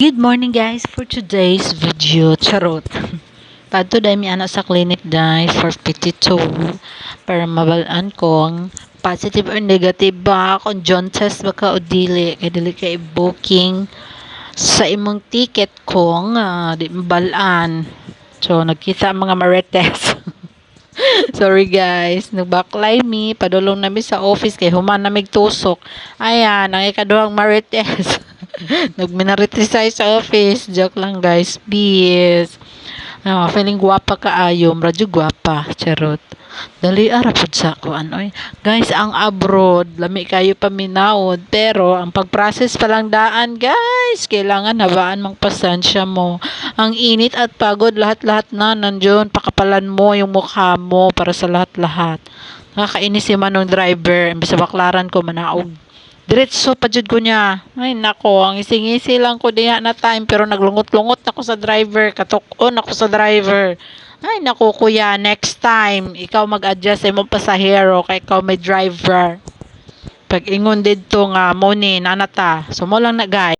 Good morning guys for today's video. Charot. Padto dahil mi anak sa clinic guys for 52 para mabalaan kung positive or negative ba kung John test baka o dili kay dili kay booking sa imong ticket kung di mabalaan. So nagkita ang mga marites. Sorry guys, nagbaklay mi padulong nami sa office kay human na tusok. Ayan, ang ikaduhang marites. Nagminaritize sa office. Joke lang guys. Peace. Feeling gwapa kaayo. Radyo gwapa. Charot. Dali arapod sa ko. Anoy. Guys, ang abroad. Lami kayo paminaod. Pero, ang pag-process palang daan, guys. Kailangan habaan mang pasensya mo. Ang init at pagod. Lahat-lahat na. Nandiyon. Pakapalan mo yung mukha mo para sa lahat-lahat. Nakakainis yung manong driver. Bisa baklaran ko manaog. Diretso pa jud ko niya. Ay nako, ang ising-isi lang ko diya na time pero naglungot-lungot ako sa driver, katok-on ako sa driver. Ay nako kuya, next time ikaw mag-adjust sa imong pasahero kay ikaw may driver. Pag ingon didto nga mo ni nanata. Sumo lang na guys.